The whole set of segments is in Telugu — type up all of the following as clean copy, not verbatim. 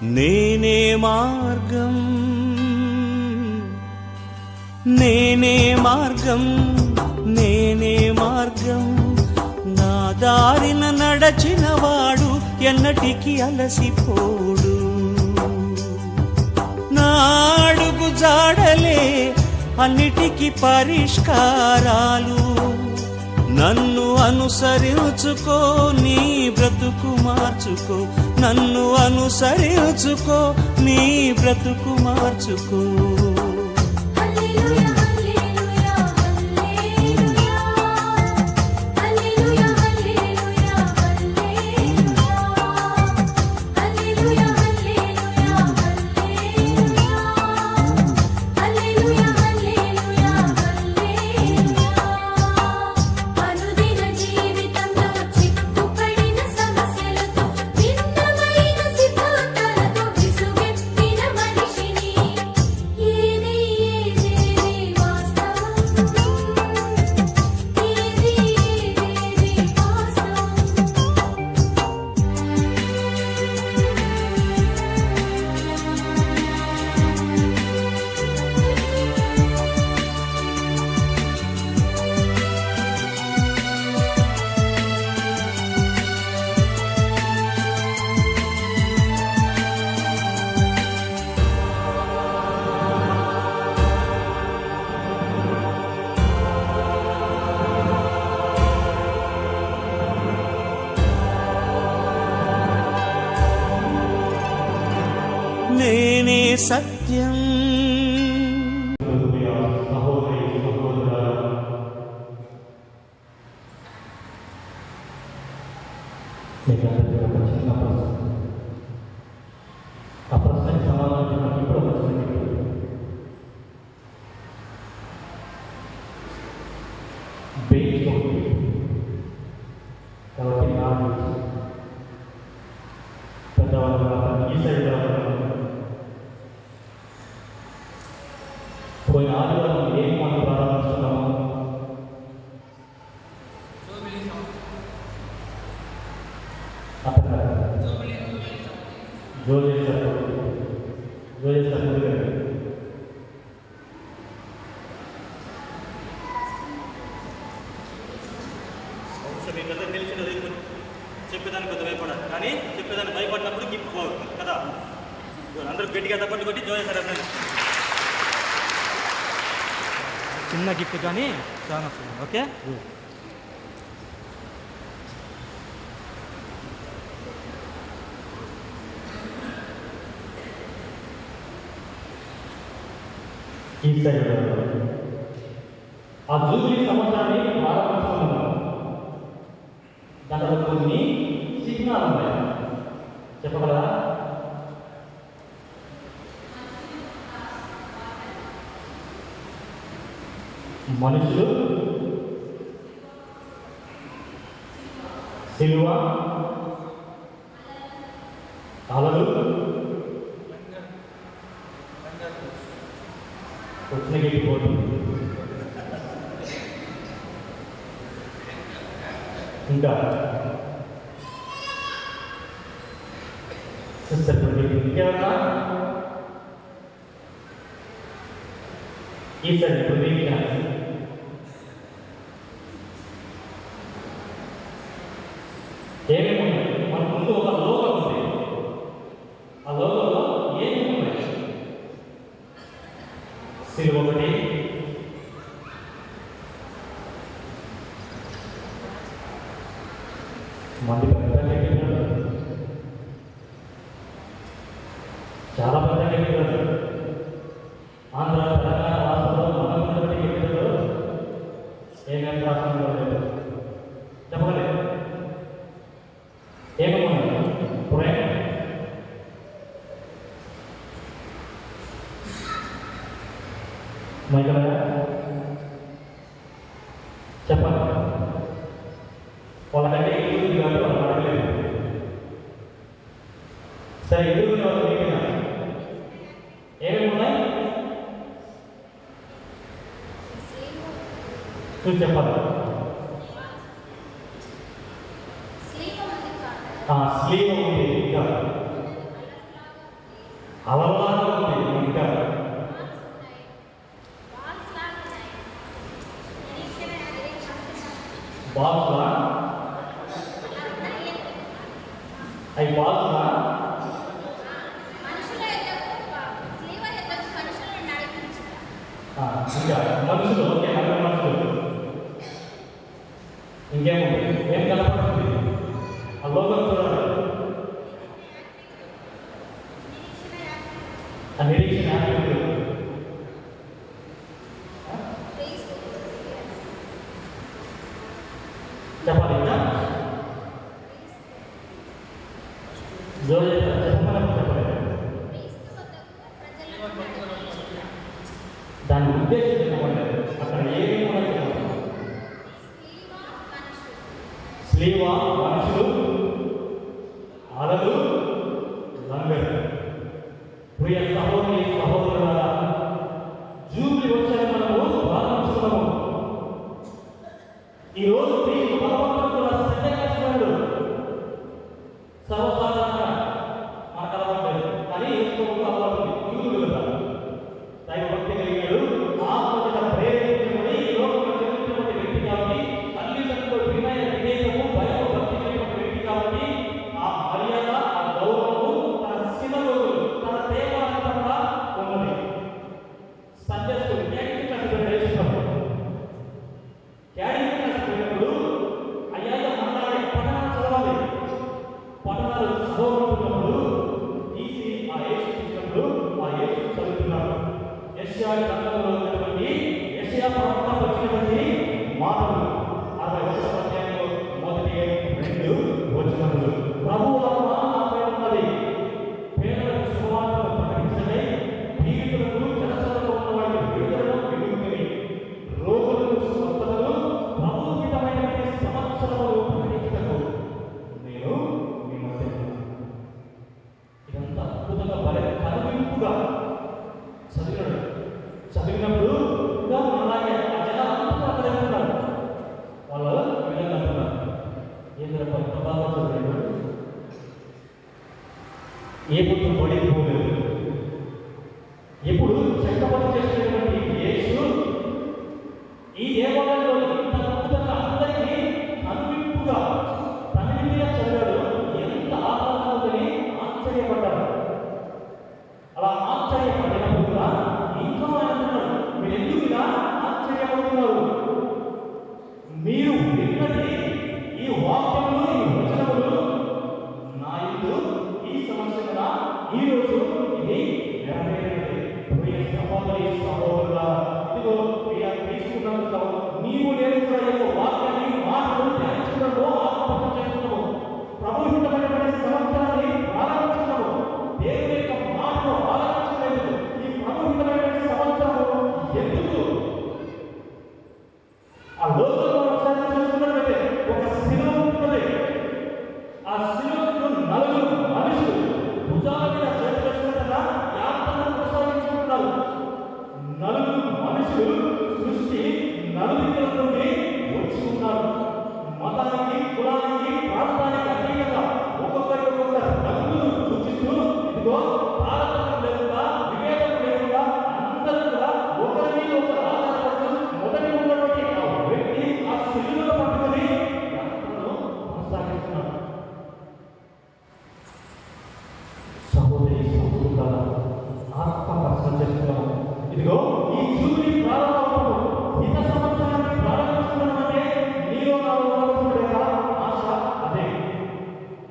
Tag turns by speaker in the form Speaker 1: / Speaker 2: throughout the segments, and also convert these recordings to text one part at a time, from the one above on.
Speaker 1: నేనే మార్గం, నేనే మార్గం, నేనే మార్గం. నా దారిన నడచిన వాడు ఎన్నటికి అలసిపోడు. నా అడుగు జాడలే అన్నిటికీ పరిష్కారాలు. నన్ను అనుసరించుకో, నీ బ్రతుకు మార్చుకో. నన్ను అనుసరించుకో, నీ బ్రతుకు మార్చుకో. నేనే సత్యం.
Speaker 2: పోయిన ఆదివారం ఏం మనం ప్రారంభిస్తున్నాము?
Speaker 3: తెలిసినది చెప్పేదానికి కొద్దిగా భయపడాలి, కానీ చెప్పేదానికి భయపడినప్పుడు గిఫ్ట్ పోదు కదా. అందరూ గట్టిగా తప్పట్టు కొట్టి జోయేశారు. అట్లా చిన్న గిఫ్ట్ కానీ చాలా ఓకే.
Speaker 2: ఆ జూబిలీ సంవత్సరాన్ని ప్రారంభిస్తున్నాము. దాంట్లో కొన్ని సిగ్నల్ ఉన్నాయి, చెప్పగలరా? మనుషులు, సిలువ, అలలు, వచ్చిన గెలిపోతుంది. ఇంకా ఇంకేమన్నా ఈసారి ఏమేమి ఉన్నాయి? మన ముందు ఒక లోగో ఉంది. ఆ లోగోలో ఏమేమి ఉన్నాయి? సిలువ ఒకటి, మంది చాలా పెద్ద ఆంధ్ర తెలంగాణ రాష్ట్రంలో మనకున్నటువంటి వ్యక్తులు ఏమేమి రాష్ట్రంలో లేదు చెప్పలేదు. ఏమన్నా ప్రేమ, మైకల చెప్పండి. వాళ్ళకంటే ఎదురు కాదు, వాళ్ళు అడగలేదు. సరే, ఎదురు వాళ్ళు ఏమేమి ఉన్నాయి చూసి చెప్పాలి. స్లీవ్ ఉంది, ఇంకా అవి బాల్స్నా? ఇంకా మనుషులు, ఓకే, నలుగురు మనుషులు. ఇంకేముంది? ఏం కనపడుతుంది? ఆ లోకం చూడాలి. ఆ నిరీక్షణ యాక్టివిటీ చెప్పాలి ఇంకా చెప్పమని చెప్పాలి. దాని ఉద్దేశం చెప్పండి. అక్కడ ఏమేమి ఉన్నాయి? స్లీవ మనుషులు, అలలు, లంగరు. ప్రియ సహోదరి సహోదరులారా, జూబ్లీ వచ్చాక మనము ప్రారంభిస్తున్నాము. ఈరోజు మీకు భగవంతుడు సత్యకృష్ణుడు సర్వసాధారణంగా మనకు అలవాటు, కానీ ఎక్కువ అలవాటు యూదులు కదా, దైవభక్తి కలిగాడు, ఆత్మచేత ప్రేరేపించబడి ఈ లోకంలో జరుగుతున్నటువంటి వ్యక్తి కాబట్టి, తల్లిదండ్రులు వినయ విధేయము భయం భక్తి కలిగినటువంటి వ్యక్తి కాబట్టి, ఆ మర్యాద ఆ గౌరవము తన సినగోగులు తన దేవాలయంగా ఉన్నది. సండే స్కూల్ క్యాటరింగ్ క్లాస్ నేర్చుకున్నాడు. క్యాటరింగ్ క్లాస్ పోయినప్పుడు అయ్యాక మాట్లాడే పఠనాలు చదవాలి. పఠనాలు చదవబడుతున్నప్పుడు తీసి ఆ యేసు చూసినప్పుడు ఆ యేసు చదువుతున్నాడు. యెషయా గ్రంథంలో ఉన్నటువంటి యెషయా ప్రవక్త వచ్చినటువంటి మాటలు 61వ అధ్యాయంలో 1-2 వచనములు. ప్రభువు ఆత్మ నాపై ఉన్నది, పేదలకు సువార్తను ప్రకటించడై, పీడితులకు జనసభలో ఉన్న వారికి విడుదలను విడుదలని, రోగులకు స్వస్థతలు, ప్రభుత్వమైనటువంటి సంవత్సరములు ప్రకటించటకు నేను మీ మధ్య ఉన్నాను. ఇదంతా అద్భుతంగా భలే కనువింపుగా చదివినప్పుడు ఇంకా అలాగే ఆ జనాలంతా అక్కడే ఉన్నారు. వాళ్ళు విధంగా అంటున్నారు, ఏంటంటే కొత్త బాగా చదివాడు, ఏ పొద్దు బడికి పోలేదు. ఇప్పుడు చట్టపతి చేసినటువంటి యేసు ఈ దేవాలయంలో ఇంత అద్భుతంగా అందరికీ కనువింపుగా తమిళ చదివాడు. ఎంత ఆహ్లాదం ఉందని ఆశ్చర్యపడ్డారు. అలా ఆశ్చర్యపడినప్పుడు కూడా ఇంకా అంటున్నాడు, మీరు ఎందుకు ఇలా ఆశ్చర్యపడుతున్నారు? మీరు విన్నది ఈ వాక్యములు ఈ వచనములు నా యందు ఈ సంవత్సరం ఈ రోజు ఇది నెరవేరినది. ప్రియ సహోదరి సహోదరులా, ఇదిగో తీసుకున్నాను. నీవు నేను కూడా యొక్క వాక్యాన్ని మాటలు ధ్యానించడంలో ఆత్మహత్య చేస్తున్నాము. ప్రభుత్వమైనటువంటి సంవత్సరాన్ని ప్రారంభించున్నాము. దేవుని యొక్క మాటను ఆలోచించలేదు. ఈ ప్రభుత్వమైనటువంటి సంవత్సరము ఎందుకు ఆ లోకంలో ఒకసారి చూసుకున్నట్లయితే ఒక శిలువ ఉంటుంది. ఆ శిలువకు నలుగురు మనుషులు భుజాల మీద చేతులుగా యాత్రను కొనసాగించుకుంటున్నారు. నలుగురు మనుషులు సృష్టి నలుగురి నుండి వచ్చి ఉన్నారు. మతానికి, కులానికి, ప్రాంతానికి అతీతంగా ఒక్కొక్కరి రంగులు సూచిస్తూ ఇదిగో తారతమ్యం లేకుండా వివేకం లేకుండా అందరూ కూడా ఒకరి మీద ఒకరు ఆధారపడుతూ మొదటి ఉన్నటువంటి ఆ వ్యక్తి ఆ శిలువను పట్టుకుని యాత్రను కొనసాగిస్తున్నారు. సహోదరి సహోదరుల ఆత్మపరిశీలన చేస్తున్నాము. ఇదిగో ఈ జూబ్లీ ప్రారంభము ఇంత సంవత్సరాన్ని ప్రారంభిస్తున్నామంటే నీలో నాలో ఉండవలసిన ఆశ అదే.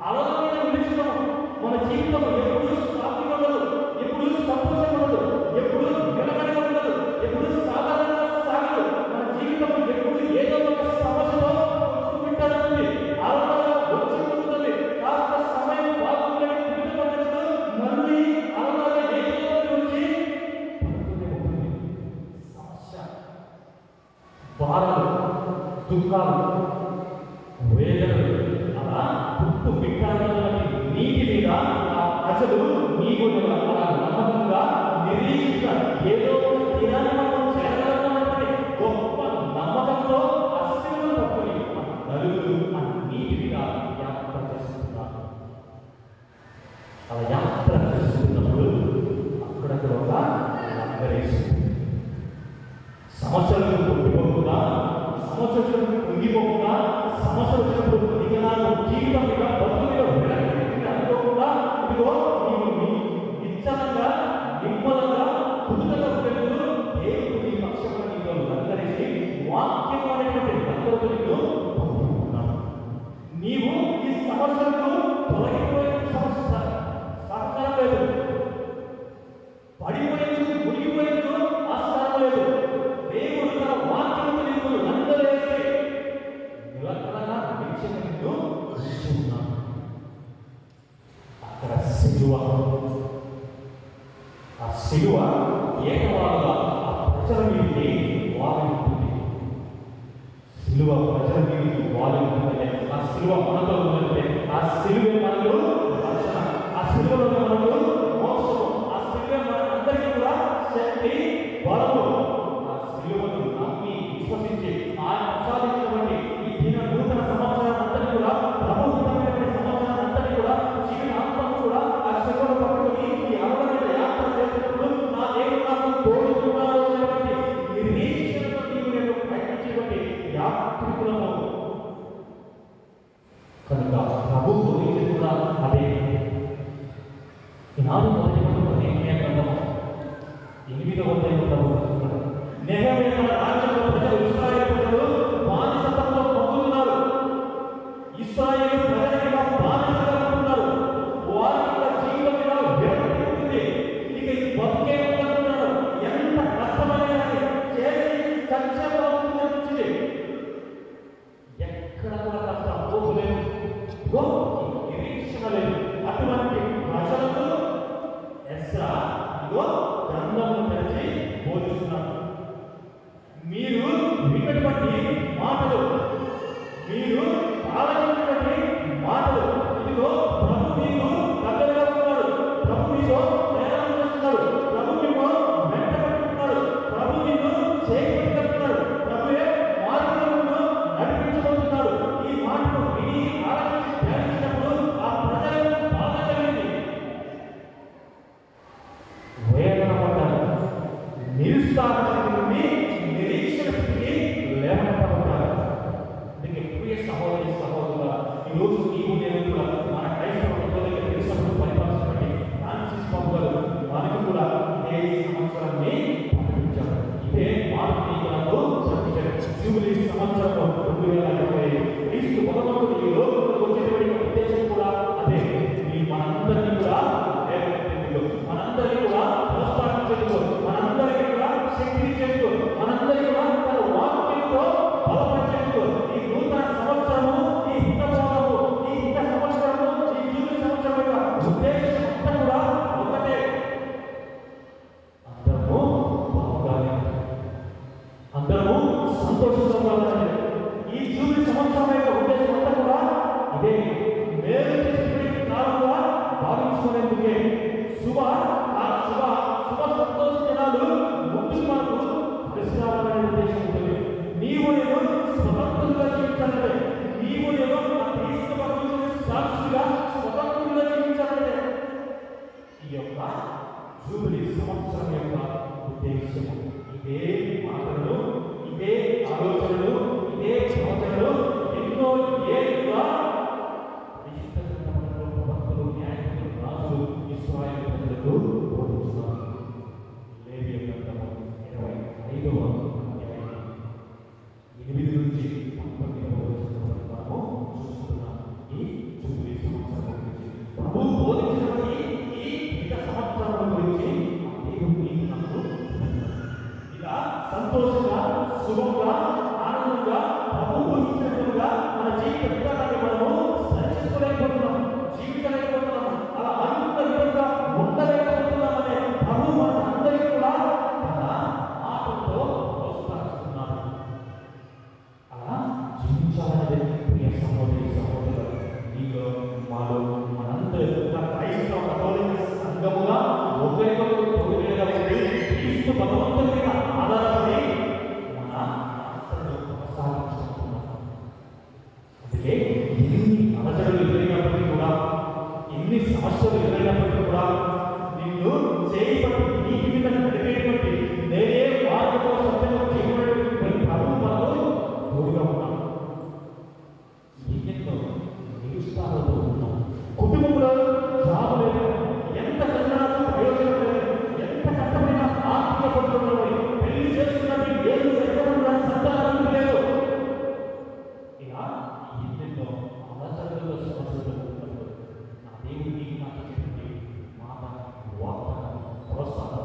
Speaker 2: అలల మీద నిలుస్తున్నాము. మన జీవితం ఎప్పుడు సాధ్యం ఉండదు, ఎప్పుడు సంతోషం ఉండదు, ఎప్పుడు నిలకడగా ఉండదు, ఎప్పుడు సాధారణంగా సాగదు. మన జీవితం ఎప్పుడు ఏదో ఒక సమస్యలో చుట్టుకుంటుంది. అలలలో వచ్చి ఉంటుంది. కాస్త సమయం బాగుందని కుటుంబం మళ్ళీ అలలాగా ఏదో వచ్చి సమస్య, భారాలు, దుఃఖాలు, వేదనలు అలా పుట్టు బిడ్డాలన్నటువంటి నీటి మీద ఆ ప్రజలు నీకు అలా నమ్మకంగా నిరీక్షిస్తారు. ఏదో దినాన్ని మనం చేరగలమన్నటువంటి గొప్ప నమ్మకంతో అస్సలు పట్టుకుని నలుగురు ఆ నీటి మీద యాత్ర చేస్తున్నారు. అలా యాత్ర చేస్తున్నప్పుడు అక్కడక్కడ ఒక లంగరేసి సంవత్సరాలకు పొంగిపోకుండా, సంవత్సరాలకు పొంగిపోకుండా, సంవత్సరం వచ్చినప్పుడు దిగనాలు జీవితం మీద బతుకు మీద సిలువ. ఆ సిలువ ఏకవాలుగా ఆ ప్రజల మీదకి వాలి ఉంటుంది. సిలువ ప్రజల మీదకి వాలి ఉంటుందంటే ఆ సిలువ మనతో ఉందంటే ఆ సిలువే మనకు రక్షణ, ఆ సిలువలో మనకు మోక్షము, ఆ సిలువే మనందరికీ కూడా శక్తి, బలము. ఆ సిలువను నమ్మి విశ్వసించి ఆయన ప్రసాదించినటువంటి ఈ దిన నూతన సంవత్సరాన్ని అంతటి కూడా ప్రభుత్వమైనటువంటి సంవత్సరాన్ని అంతటి కూడా జీవితాంతం కూడా ఆ సిలువను పట్టుకొని ఈ అమలమైన యాత్ర చేసినప్పుడు నా దేవుడు నాకు తోడుకున్నాడు అనేటువంటి నిరీక్షణతో నీవు నేను ప్రయత్నించేటువంటి యాత్రికులము. కనుక ప్రభు బోధించేది కూడా అదే. ఈనాడు మొదటి నెహెమ్యా గ్రంథము 8వ అధ్యాయంలో నెహెమ్యా రాజ్యంలో ప్రజలు ఇశ్రాయేలు ప్రజలు బానిసత్వంలో పొందుతున్నారు. ఇశ్రాయేలు ప్రజలుగా బానిసలుగా ఉంటున్నారు. వారి యొక్క జీవితం మీద విరక్తి ఉంటుంది. ఇక ఈ బతుకే ఉంటున్నారు. ఎంత కష్టమైన చేసి చర్చబడుతుంది అనిపించింది. ఎక్కడ కూడా కష్టం పోతులేదు, నిరీక్షణ లేదు. అటువంటి ప్రజలకు ఎస్రా గ్రంథము తెరిచి బోధిస్తున్నాడు. మీరు విన్నటువంటి మాటలు, మీరు ఆలోచించినటువంటి మాటలు, ఇదిగో ప్రభు మీకు దగ్గరగా ఉన్నాడు, ప్రభు మీతో ప్రయాణం చేస్తున్నాడు, ప్రభు మీకు వెంటబడుతున్నాడు, ప్రభు మీకు చేకట్టుకుంటున్నాడు, ప్రభువే మార్గంలో నడిపించబోతున్నాడు. ఈ మాటను విని ఆలోచించి ధ్యానించినప్పుడు ఆ ప్రజలకు బాధ కలిగింది, వేదన పడ్డారు, నిరుత్సాహం నుండి నిరీక్షణ స్థితికి లేవనెత్తబడ్డారు. అందుకే ప్రియ సహోదరి సహోదరుల, ఈరోజు నీవు నేను కూడా మన క్రైస్తవ క్రీస్తు పరిపాలించబట్టి ఫ్రాన్సిస్ బాబు గారు వారికి కూడా ఇదే సంవత్సరాన్ని ప్రకటించారు. ఇదే మార్పు మనకు చూపించారు. జూబిలీ సంవత్సరంలో 2025 క్రీస్తు భగవంతుడు ఈ రోజులకు వచ్చేటువంటి ఉద్దేశం కూడా అదే. మనందరినీ కూడా మనందరినీ కూడా ప్రోత్సాహించేందుకు, మనందరికీ కూడా శక్తినిచ్చేందుకు, మనందరికీ కూడా తన వాక్యంతో బలపరిచేందుకు ఈ నూతన సంవత్సరము, ఈ హితబోధము, ఈ హిత సంవత్సరము, ఈ జూబిలీ సంవత్సరం యొక్క ఉద్దేశం అంతా కూడా ఒకటే. అందరము బాగుండాలి, అందరము సంతోషించాలి. ఈ జూబిలీ సంవత్సరం యొక్క ఉద్దేశం అంతా కూడా ఇదే. మేలు చేసేటువంటి కాలంగా భావించుకునేందుకే శుభ సంతోష దినాలు ముందు మనకు పరిశ్రమమైన ఉద్దేశం ఉంటుంది. నీవు నేను స్వతంత్రులుగా జీవించాలంటే, నీవు నేను క్రీస్తు భగవంతుని సాక్షిగా స్వతంత్రులుగా జీవించాలంటే ఈ యొక్క జూబిలీ సంవత్సరం యొక్క ఉద్దేశము ఇదే. మాటలు, ఇదే ఆలోచనలు, ఇదే ప్రవచనలు ఎన్నో ఏళ్ళుగా భక్తులు, న్యాయకులు, రాజులు ఇశ్రాయేలు ప్రజలకు బోధిస్తున్నారు. లేవియ గ్రంథము 25వ అధ్యాయం 8 నుంచి 19వ వచనం మనము చూస్తున్నాం. ఈ జూబిలీ సంవత్సరం గురించి ప్రభు బోధించినటువంటి ఈ హిత సంవత్సరం గురించి దేవుని నాకు ఇలా సంతోషంగా, శుభంగా, ఆనందంగా ప్రభు ఊహించినట్లుగా మన జీవిత విధానాన్ని మనము సరిచేసుకోలేకపోతున్నాం, జీవించలేకపోతున్నాం, అలా అనుకున్న విధంగా ఉండలేకపోతున్నామనే ప్రభు మనందరికీ కూడా తన మాటలతో ప్రోత్సహిస్తున్నారు. అలా జీవించాలనేది ప్రియ సహోదరి సహోదరులు, నీలో మాలో మనందరూ క్రైస్తవ కథోలిక సంఘముగా ఒకరికొకరు తోడుగా క్రీస్తు భగవంతుని మీద ఆధారపడి మన యాత్రను కొనసాగించుకుంటున్నాం. అందుకే ఎన్ని అలజడులు ఎదురైనప్పటికీ కూడా, ఎన్ని సమస్యలు ఎదురైనప్పటికీ కూడా నిన్ను చేయబట్టి నీటి మీద నడిపేటువంటి నేనే మార్గంలో సత్యంలో చేయబడేటువంటి ప్రభు మనకు తోడుగా ఉన్నాం. ఎన్నెన్నో నిరుత్సాహాలతో ఉన్నాం. కుటుంబంలో జాబు లేదు, ఎంత చదవడానికి ప్రయోజనం లేదు, ఎంత కష్టమైన ఆర్థిక పట్టుదల, పెళ్లి చేసుకున్నట్టు ఏళ్ళు ఎక్కడ సంతానం లేదు. ఇలా ఎన్నెన్నో అలసటలో సమస్యలు నా దేవుడు నీకు నాకు చెప్పి మాట వాగ్దానం ప్రోత్సాహం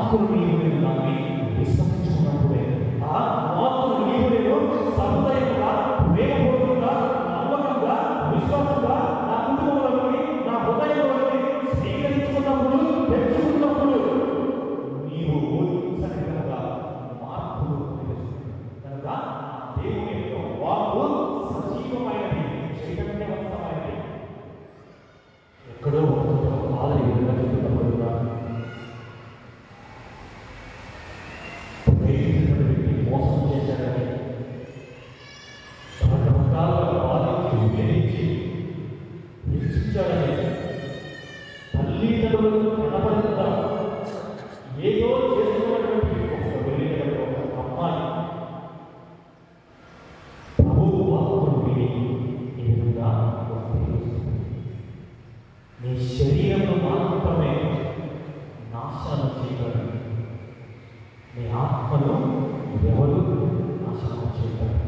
Speaker 2: వాక్కును నీవు నేను నమ్మి విశ్వసించుకున్నప్పుడే ఆ వాక్కును నీవు నేను సహృదయంగా ప్రేమపూర్వకంగా నమ్మకంగా విశ్వాసంగా నా కుటుంబంలోని నా హృదయంలోని స్వీకరించుకున్నప్పుడు తెచ్చుకున్నప్పుడు నీవు ఊహించగలగా మార్పులు కనుక దేవుని యొక్క వాక్కు సజీవమైనది, చైతన్యవంతమైనది. ఎక్కడో ఆదరి చెప్తున్నప్పుడు వ్యక్తి మోసం చేశాడని రకరకాలుగా బాధించి వేధించి హింసించాడని తల్లిదండ్రులకు కనబడుతుందా ఏదో చేస్తున్నటువంటి ఒక వెళ్ళినటువంటి ఒక అమ్మాయి ప్రభువు వాక్కును విని ఈ విధంగా నీ శరీరంలో మాత్రమే నాశనం చేయగలరు, నీ ఆత్మను ఎవరు నాశనం చేయగలరు.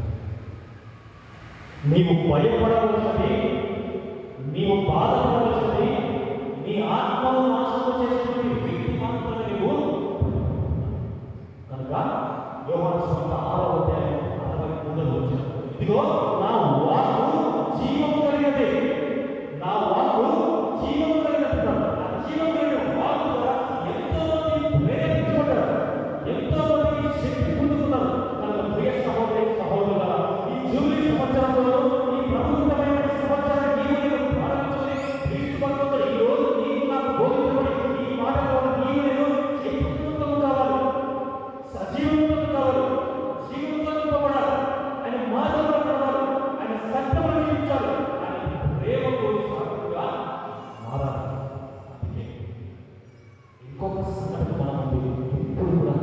Speaker 2: నీవు భయపడవలసినది, నీవు బాధపడవలసినది, నీ ఆత్మను నాశనం చేసినటువంటి వ్యక్తి మాత్రమే నీవు. కనుక యోహాను సువార్త 6వ అధ్యాయం 63వ వచనం, ఇదిగో నా వాక్కు జీవము కలిగినది, నా వాక్కు జీవము కలిగినది. ఆ జీవము కలిగిన వాక్కు ద్వారా ఎంతో మంది ప్రేరేపించబడ్డారు, ఎంతో మందికి శక్తి పొందుతున్నారు. కనుక ప్రియ సహోదరి సహోదరులారా, ఈ జూబిలీ సంవత్సరంలో ఈ ప్రభుత్వమైన సంవత్సరాన్ని నీవు నేను ప్రారంభించుకుని క్రీస్తు భక్తులు ఈ రోజు నీవు నాకు బోధించబడి ఈ మాట ద్వారా నీవు నేను చైతన్యవంతం కావాలి, సజీవంతం కావాలి, జీవంతం నింపబడాలి, ఆయన మాటలు పడాలి, ఆయన సత్యములు జీవించాలి, ఆయన ప్రేమకు సాక్షిగా మారాలి. అందుకే ఇంకొక సంఘటన మనం ఎప్పుడు కూడా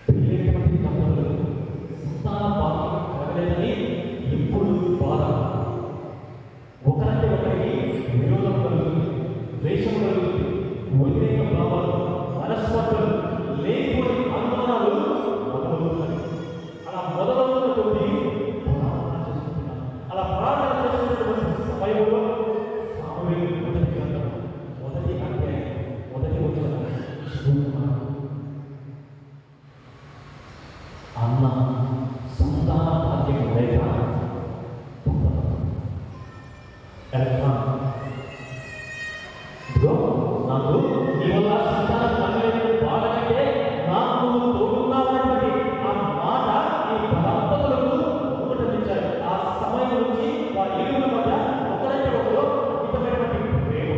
Speaker 2: పెళ్ళేటువంటి తమ్ముళ్ళు సంతాన భాగ్యం కలగలేదని ఎప్పుడు బాధ, ఒకరంటే ఒకరికి విరోధం కలుగుతుంది, ద్వేషం కలుగుతుంది, వ్యతిరేక భావాలు, మనస్పర్ధలు, లేనిపోని అనుమానాలు మొదలవుతున్నాయి. అలా మొదలవుతున్న కొద్దీ ప్రార్థన చేస్తున్నాను. అలా ప్రార్థన చేస్తున్నటువంటి సమయంలో సామువేలు మొదటి గ్రంథం 1వ అధ్యాయం 1వ వచనం చదువుతున్నాను. అన్న సంతాన భాగ్యం లేక నాకు నీ వల్ల సంతానం కలగలేని బాధ కంటే నాకు నువ్వు తోడున్నావన్నటువంటి ఆ మాట ఈ దంపతులకు ఊరటించారు. ఆ సమయం నుంచి వారి ఇరువుల మధ్య ఒకరంటే ఒకరు అమితమైనటువంటి ప్రేమ,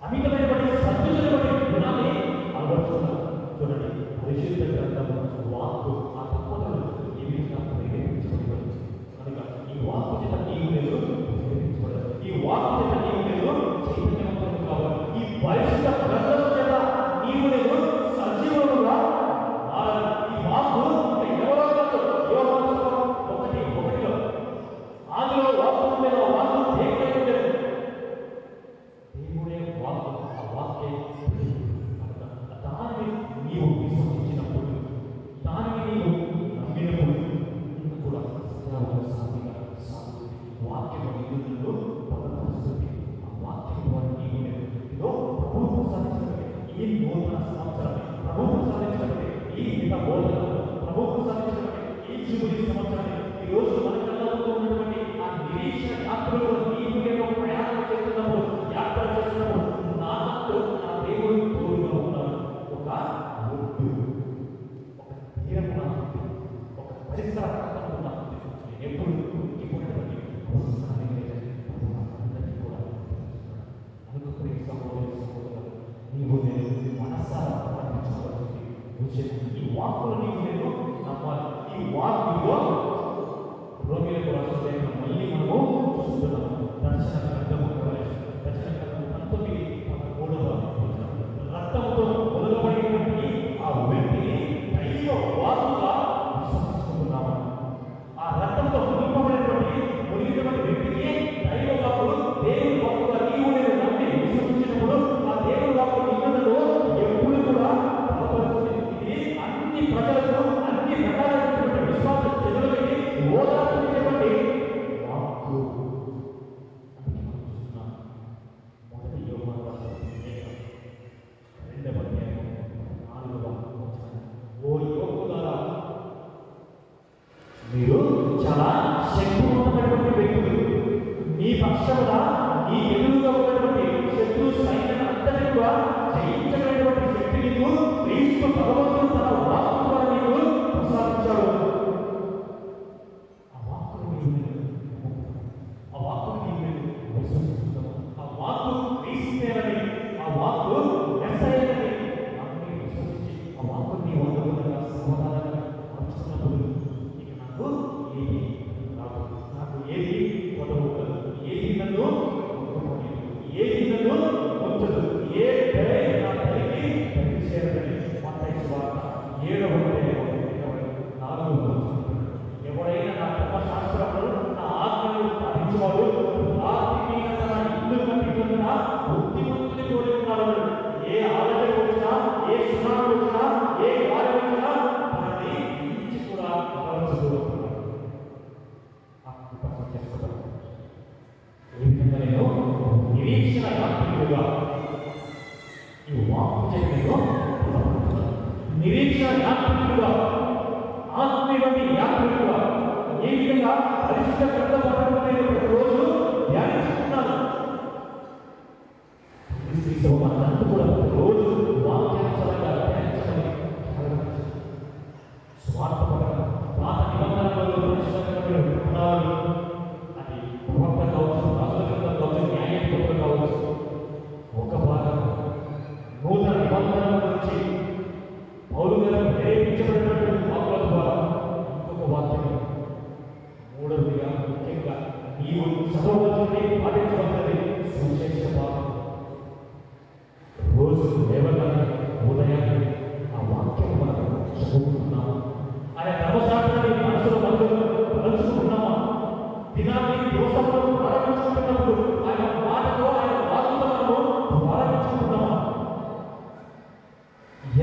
Speaker 2: అమితమైనటువంటి సద్దులైనటువంటి గుణాన్ని అలవర్చుకున్నారు. చూడండి, పరిశుద్ధ గ్రంథము వాక్కు ఆ దంపతులు ఏ విధంగా ప్రేరేపించబడ్డారు. కనుక ఈ వాక్కు చేత నీవు నేను ప్రేరేపించబడ్డారు, ఈ వాక్కు చేత నీవు నేను చైతన్యవంతం కావాలి, ఈ పరిశుద్ధ గ్రంథం చేత నీవు నేను సజీవులుగా మారాలి. ఈ వాక్కు ఎవరో కాదు, యోహాను సువార్త 1:1 అందులో వాక్కు మీద వాక్కు దేవుడే ఉండేది, దేవుడే వాక్కు, ఆ వాక్యే దానిని నీవు విశ్వసించినప్పుడు, దానిని నీవు నమ్మినప్పుడు ఇంకా కూడా సాగిగా సాగు వాక్యం నిన్ను బలపరుస్తుంది. ఆ వాక్యం ద్వారా నీవు నేను ప్రభుత్వం సాధించినట్టు ఈ నూతన సంవత్సరాన్ని, ప్రభుత్వం సాధించినట్టు ఈ మిగతా బోధనలు, ప్రభుత్వం సాధించినట్టు ఈ జూబిలీ సంవత్సరాన్ని, ఈ రోజు మన కళ్ళతో ఉన్నటువంటి ఆ నిరీక్షణ యాత్రలో నీవు నేను ప్రయాణం చేస్తున్నప్పుడు, యాత్ర చేస్తున్నప్పుడు నాతో నా దేవుడు తోడుగా ఉన్నాడు. ఒక ఒడ్డు, ఒక తీరం నాకు, ఒక పరిసర ప్రాంతం నాకు ఎప్పుడు ఇప్పుడున్నటువంటి అందరికీ కూడా అనుకునే సహోదరి సహోదరులు, నీవు నేను మనసారా ప్రార్థించవలసింది. ఈ వాక్కులు నీవు నేను నమ్మాలి. ఈ వాక్కులో రోమిలకు రాసిన లేఖ మళ్ళీ మనము చూస్తున్నాము. దర్శన గ్రంథము దర్శన గ్రంథము 19:13 రక్తంతో మొదలుపడినటువంటి ఆ వ్యక్తిని దైవ వాక్కుగా విశ్వసిస్తున్నాము. ఆ రక్తంతో మునిపబడినటువంటి వ్యక్తికి దైవ వాక్కులు దేవుని వాక్కుగా నీవు నేను నమ్మి విశ్వసించినప్పుడు ఆ దేవుని వాక్కు నిన్నలో ఎప్పుడు కూడా బలపరుస్తుంది. ఇది అన్ని ప్రజలకు, అన్ని రకాలైనటువంటి విశ్వాస జనులకు వాక్కు మెస్సయ్యని వాక్ని విశ్వసించి ఆ వాక్కుని వందలుగా సమాధానంగా పంచుకున్నప్పుడు ఇక నాకు ఏది రాదు, నాకు ఏది కొట్టకూడదు, ఏది నన్ను కొట్టుకోలేదు, ఏది నన్ను ఉంచదు, ఏ దయ నా తల్లికి చేరదని మత్తయి సువార్త 7వ అధ్యాయం 4వ ఎవడైనా నా ధర్మశాస్త్రములు నా ఆజ్ఞలు పాటించేవాడు రాత్రి నా ఇల్లు కట్టినందున బుద్ధిమంతుని పోలి ఉన్నాడు. ఏ ఆలోచన వచ్చినా, ఏ సునాలు వచ్చినా, ఏ కార్యం వచ్చినా దాన్ని మించి కూడా అలవరుచుకుంటున్నాడు. చేసుకోవడం ఏ విధంగా నేను నిరీక్షణ యాత్రికుడుగా ఈ వాక్కు చెప్పేదో నిరీక్షణ యాత్రికుడుగా, ఆత్మీయుని యాత్రికుడుగా ఏ విధంగా పరిశుద్ధ గ్రంథం ప్రతిరోజు ధ్యానించుకున్నాను. మనంతా కూడా రోజు వాక్యానుసారంగా ధ్యానించమని స్వార్థపరంగా పాత నిబంధనలలో ఉన్నారు. అది ప్రవక్త కావచ్చు, రాజుల గ్రంథం కావచ్చు, న్యాయాధిపతులు కావచ్చు. ఒక భాగం నూతన నిబంధనల గురించి పౌలు గారు ప్రేరేపించబడినటువంటి వాక్కుల ద్వారా ఇంకొక వాక్యం మూడవదిగా ముఖ్యంగా నీవు చదవవలసింది పాటించవలసింది సువిశేష భాగం. రోజు లేవగానే ఉదయాన్నే ఆ వాక్యం మనం చదువుతున్నాము. ఆయన ధర్మశాస్త్రాన్ని మనసులో మలుచుకుంటున్నామా? దినాన్ని దోషంలో ప్రారంభించుకున్నప్పుడు ఆయన మాటతో, ఆయన వాక్కుతో ప్రారంభించుకుంటున్నామా?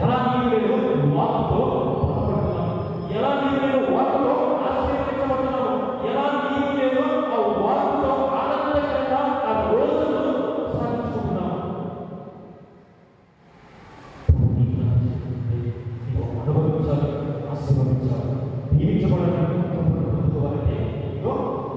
Speaker 2: ఎలా నీవు నేను వాక్కుతో బలపడుతున్నాము, ఎలా నీవు నేను వాక్కుతో ఆశ్రయించబడుతున్నాము, ఎలా నీవు నేను ఆ వాక్కుతో ఆనందకరంగా ఆ రోజును సాగించుకుంటున్నాము. అనుభవించాలి, ఆశీర్వదించాలి, దీవించబడాలంటే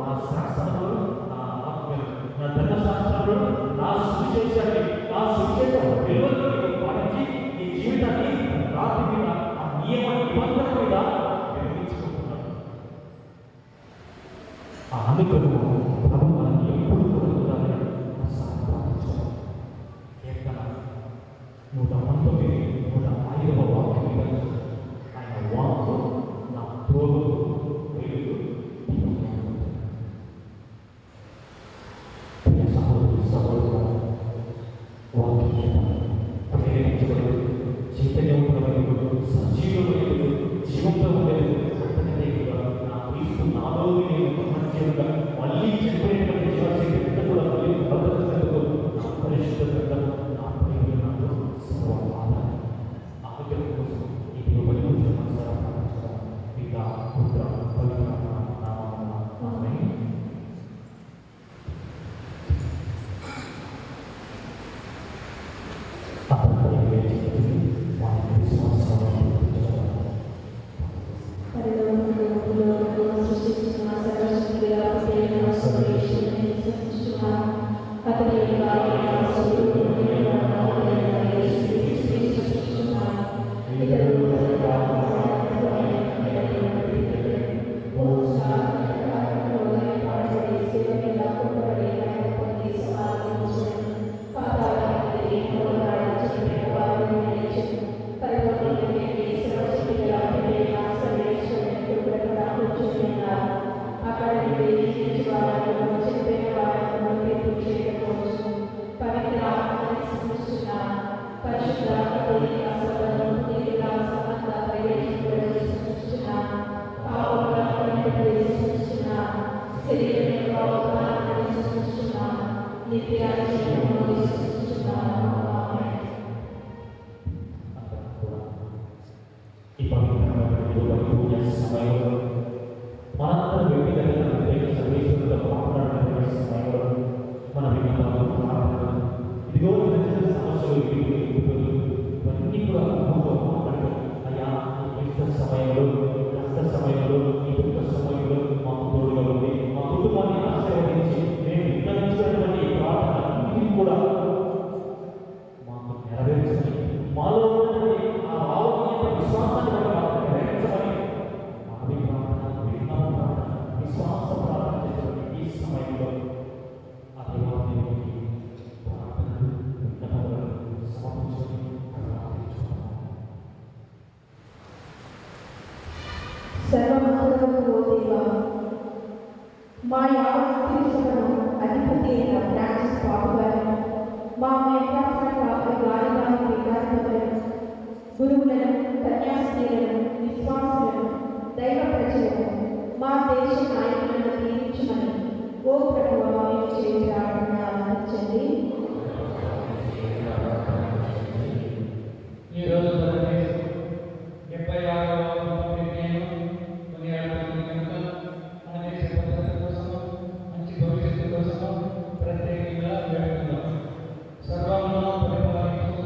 Speaker 2: నా శాస్త్రములు, నా ఆజ్ఞలు, నా ధర్మశాస్త్రాలు, నా సువిశేషాన్ని, నా సువిశేష విలువలను పాటించి ఈ జీవితాన్ని రాతి మీద, ఆ నియమ నిబంధన మీద నిర్మించుకుంటున్నాను. ఆ అనుగ్రహము ప్రభు మనకి ఎప్పుడు కొడుతుందని ప్రార్థించాలి. కీర్తన 119, 105వ వాక్యం మీద ఆయన వాక్కు నా తోడు వెలుగు సహోదరు సహోదరు వాక్యం ప్రేరేపించబడి చైతన్యవంతమైన సజీవమైన జీవంతమైన నా క్రీస్తు నాలో నేను ప్రపంచంగా మళ్ళీ చనిపోయినటువంటి జీవశక్తి ఎంత కూడా మళ్ళీ భద్రతకు నా పరిశుద్ధ గ్రంథం, నా ప్రేమ నాతో సర్వ ఆధారం ఆరోగ్యం కోసం ఈ ఇవ్వబడి మనసారా పితా పుత్ర పవిత్ర నామమున ఈ పవిత్రమైన సమయంలో మనందరం వ్యక్తిగతంగా సర్వేశ్వరులతో మాట్లాడుతున్న సమయంలో మన విన్నపాలు, ప్రార్థన, ఇదిగో సమస్యలు, ఇవన్నీ కూడా అనుభవంతో మాట్లాడటం. అయ్యా ఈ కష్ట సమయంలో ఈ దుఃఖ సమయంలో మాకు తోడుగా ఉంది, మా కుటుంబాన్ని ఆశీర్వదించి మేము విన్నవించినటువంటి ప్రార్థన అన్నింటినీ కూడా
Speaker 4: దేశ నాయకులను దీవించమని ఓ ప్రభువా మీరు చేసి ప్రార్థన ఆలకించండి.
Speaker 2: ఈ రోజు 76వ నిర్ణయం కొనియాడుతుంది కనుక మన దేశ భద్రత కోసం, మంచి భవిష్యత్తు కోసం ప్రత్యేకంగా వేడుకుందాం. సర్వమును పరిపాలించు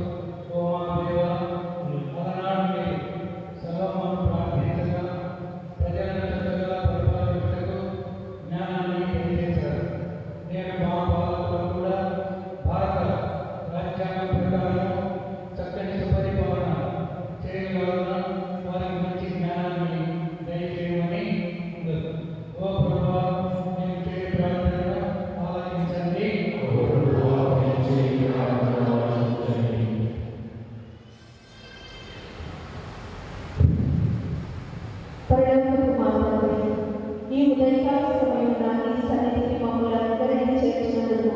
Speaker 2: ఓ మా దేవ, అలనాడు సర్వమును ప్రార్థించగా ప్రజలను చక్కగా పరిపాలించటకు జ్ఞానాన్ని తెలియజేశారు. నేను మా పాలకులకు కూడా భారత రాజ్యాంగం ప్రకారం చక్కని సుపరిపాలన చేయగలన వారికి మంచి జ్ఞానాన్ని దయచేయమని ఉండదు. ఓ ప్రభువా నేను చేయ ప్రార్థన ఆలకించండి.
Speaker 4: పరలోకపు మా తండ్రి, ఈ ఉదయకాల సమయంలో నీ సన్నిధికి మమ్మల్ని అందరినీ చేర్చినందుకు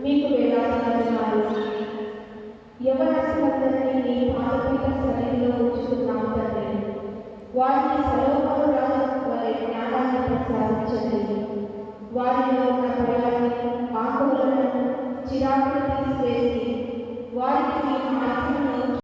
Speaker 4: మీకు వేలాది వందనాలు. యవనస్తులందరినీ నీ పాద